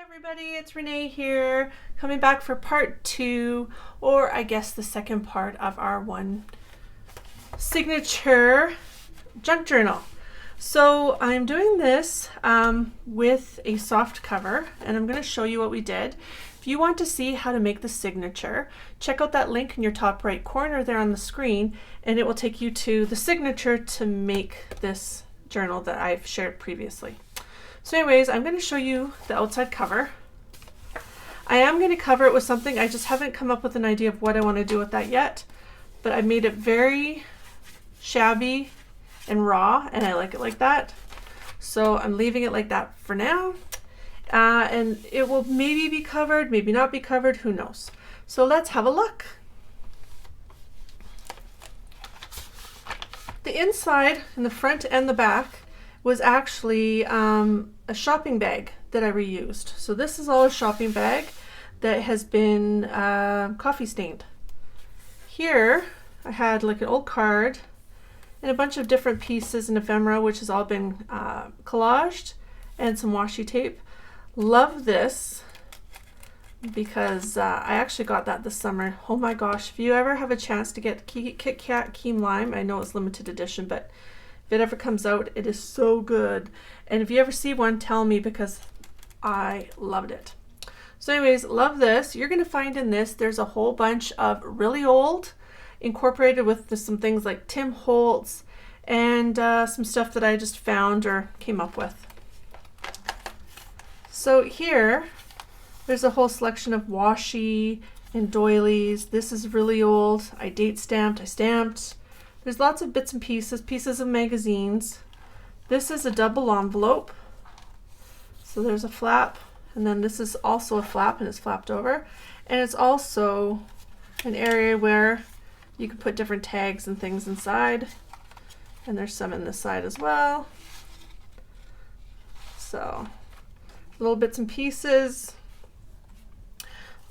Everybody, it's Renee here, coming back for part 2, or I guess the second part of our one signature junk journal. So I'm doing this with a soft cover, and I'm going to show you what we did. If you want to see how to make the signature, check out that link in your top right corner there on the screen, and it will take you to the signature to make this journal that I've shared previously. So anyways, I'm going to show you the outside cover. I am going to cover it with something. I just haven't come up with an idea of what I want to do with that yet. But I made it very shabby and raw, and I like it like that. So I'm leaving it like that for now. And it will maybe be covered, maybe not be covered, who knows. So let's have a look. The inside, in the front and the back, was actually a shopping bag that I reused. So this is all a shopping bag that has been coffee stained. Here I had like an old card and a bunch of different pieces and ephemera, which has all been collaged, and some washi tape. Love this because I actually got that this summer. Oh my gosh, if you ever have a chance to get Kit Kat Key Lime, I know it's limited edition, but if it ever comes out, it is so good. And if you ever see one, tell me, because I loved it. So anyways, love this. You're going to find in this, there's a whole bunch of really old, incorporated with some things like Tim Holtz, and some stuff that I just found or came up with. So here, there's a whole selection of washi and doilies. This is really old. I date stamped, I stamped. There's lots of bits and pieces of magazines. This is a double envelope. So there's a flap, and then this is also a flap, and it's flapped over. And it's also an area where you can put different tags and things inside. And there's some in this side as well. So little bits and pieces.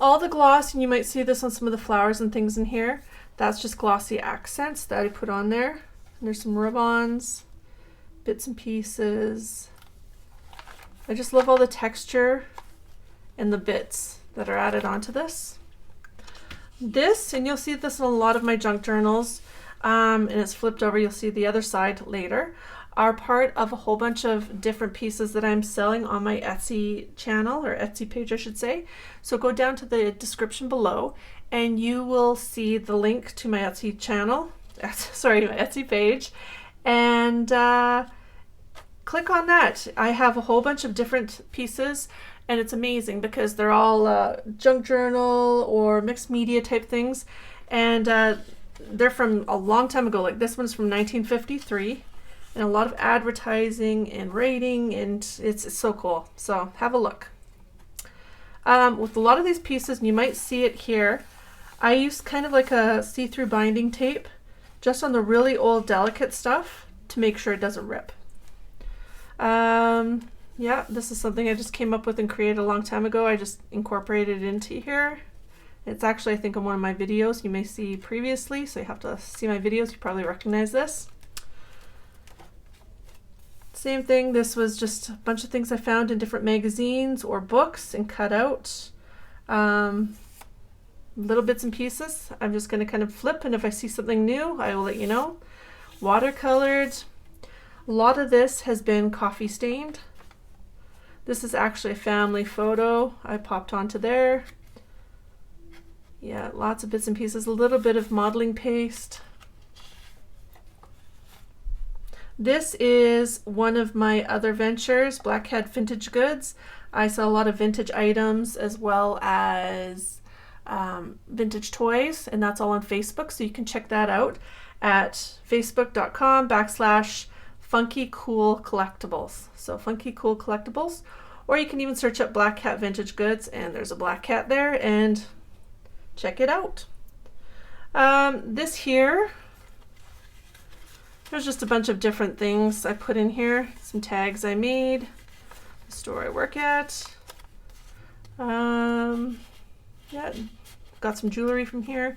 All the gloss, and you might see this on some of the flowers and things in here. That's just glossy accents that I put on there. And there's some rub-ons, bits and pieces. I just love all the texture and the bits that are added onto this. This, and you'll see this in a lot of my junk journals, and it's flipped over, you'll see the other side later, are part of a whole bunch of different pieces that I'm selling on my Etsy channel, or Etsy page I should say. So go down to the description below and you will see the link to my Etsy channel, sorry, my Etsy page, and click on that. I have a whole bunch of different pieces, and it's amazing because they're all junk journal or mixed media type things, and they're from a long time ago. Like this one's from 1953, and a lot of advertising and rating, and it's so cool. So have a look. With a lot of these pieces, and you might see it here, I used kind of like a see-through binding tape just on the really old delicate stuff to make sure it doesn't rip. Yeah, this is something I just came up with and created a long time ago. I just incorporated it into here. It's actually, I think, in one of my videos you may see previously, so you have to see my videos. You probably recognize this. Same thing, this was just a bunch of things I found in different magazines or books and cut out. Little bits and pieces. I'm just going to kind of flip, and if I see something new, I will let you know. Watercolored. A lot of this has been coffee stained. This is actually a family photo I popped onto there. Yeah, lots of bits and pieces. A little bit of modeling paste. This is one of my other ventures, Black Hat Vintage Goods. I sell a lot of vintage items as well as vintage toys, and that's all on Facebook, so you can check that out at facebook.com/Funky Cool Collectibles. So Funky Cool Collectibles, or you can even search up Black Cat Vintage Goods, and there's a black cat there, and check it out. This here, there's just a bunch of different things I put in here. Some tags I made, the store I work at. Yeah, got some jewelry from here.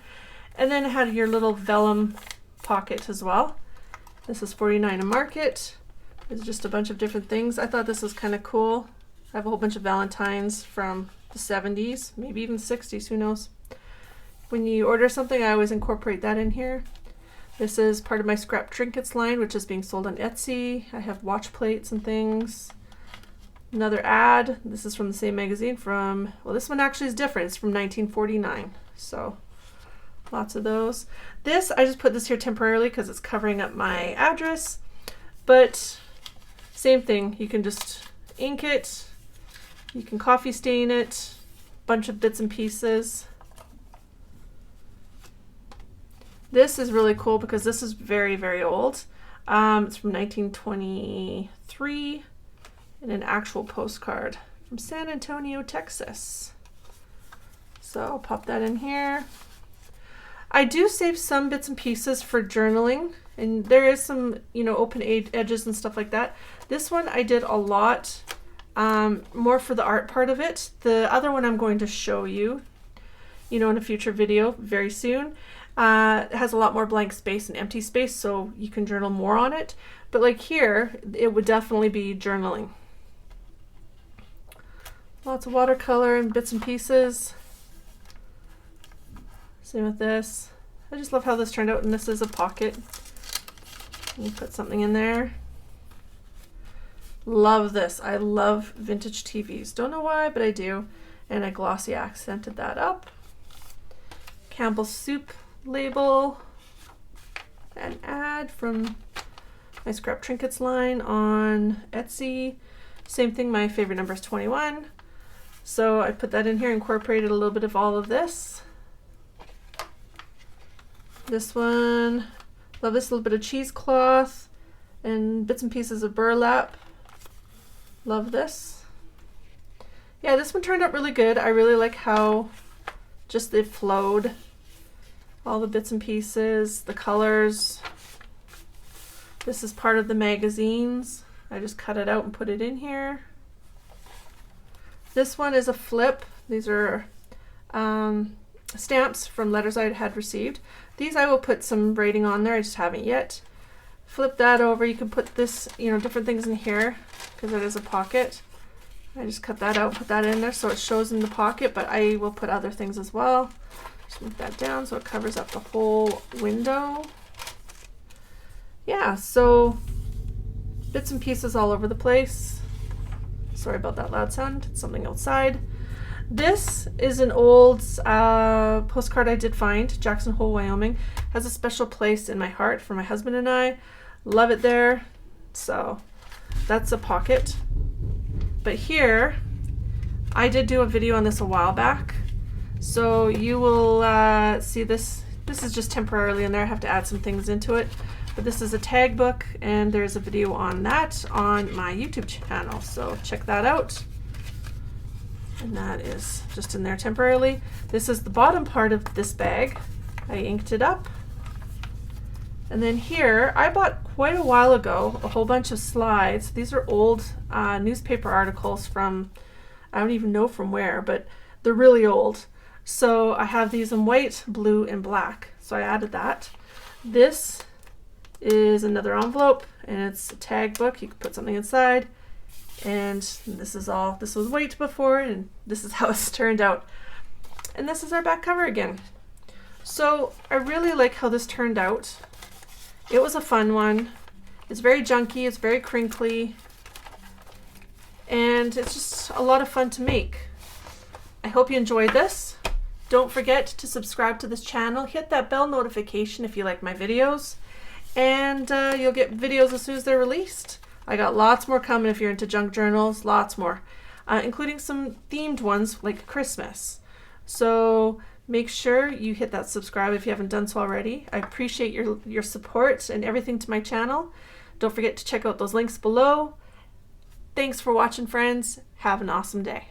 And then it had your little vellum pocket as well. This is $49 a market. It's just a bunch of different things. I thought this was kind of cool. I have a whole bunch of Valentines from the 70s, maybe even 60s, who knows. When you order something, I always incorporate that in here. This is part of my scrap trinkets line, which is being sold on Etsy. I have watch plates and things. Another ad. This is from the same magazine from, well, this one actually is different. It's from 1949. So lots of those. This, I just put this here temporarily because it's covering up my address. But same thing. You can just ink it. You can coffee stain it. Bunch of bits and pieces. This is really cool because this is very, very old. It's from 1923 and an actual postcard from San Antonio, Texas. So I'll pop that in here. I do save some bits and pieces for journaling, and there is some, you know, open edges and stuff like that. This one I did a lot more for the art part of it. The other one I'm going to show you, you know, in a future video very soon. It has a lot more blank space and empty space, so you can journal more on it. But like here, it would definitely be journaling. Lots of watercolor and bits and pieces. Same with this. I just love how this turned out, and this is a pocket. You put something in there. Love this. I love vintage TVs. Don't know why, but I do. And I glossy accented that up. Campbell's Soup label. An ad from my scrap trinkets line on Etsy. Same thing, my favorite number is 21. So I put that in here, incorporated a little bit of all of this. This one, love this little bit of cheesecloth and bits and pieces of burlap. Love this. Yeah, this one turned out really good. I really like how just it flowed. All the bits and pieces, the colors. This is part of the magazines. I just cut it out and put it in here. This one is a flip. These are stamps from letters I had received. These I will put some writing on there. I just haven't yet. Flip that over. You can put this, you know, different things in here because it is a pocket. I just cut that out, put that in there so it shows in the pocket, but I will put other things as well. Just move that down so it covers up the whole window. Yeah, so bits and pieces all over the place. Sorry about that loud sound. It's something outside. This is an old postcard I did find. Jackson Hole, Wyoming. Has a special place in my heart for my husband and I. Love it there. So that's a pocket. But here, I did do a video on this a while back. So you will see this. This is just temporarily in there. I have to add some things into it. But this is a tag book, and there's a video on that on my YouTube channel. So check that out. And that is just in there temporarily. This is the bottom part of this bag. I inked it up. And then here, I bought quite a while ago a whole bunch of slides. These are old newspaper articles from, I don't even know from where, but they're really old. So I have these in white, blue, and black. So I added that. This is another envelope, and it's a tag book. You can put something inside. And this is all, this was white before, and this is how it's turned out. And this is our back cover again. So I really like how this turned out. It was a fun one. It's very junky, it's very crinkly, and it's just a lot of fun to make. I hope you enjoyed this. Don't forget to subscribe to this channel. Hit that bell notification if you like my videos, and you'll get videos as soon as they're released. I got lots more coming if you're into junk journals, lots more, including some themed ones like Christmas. So make sure you hit that subscribe if you haven't done so already. I appreciate your support and everything to my channel. Don't forget to check out those links below. Thanks for watching, friends. Have an awesome day.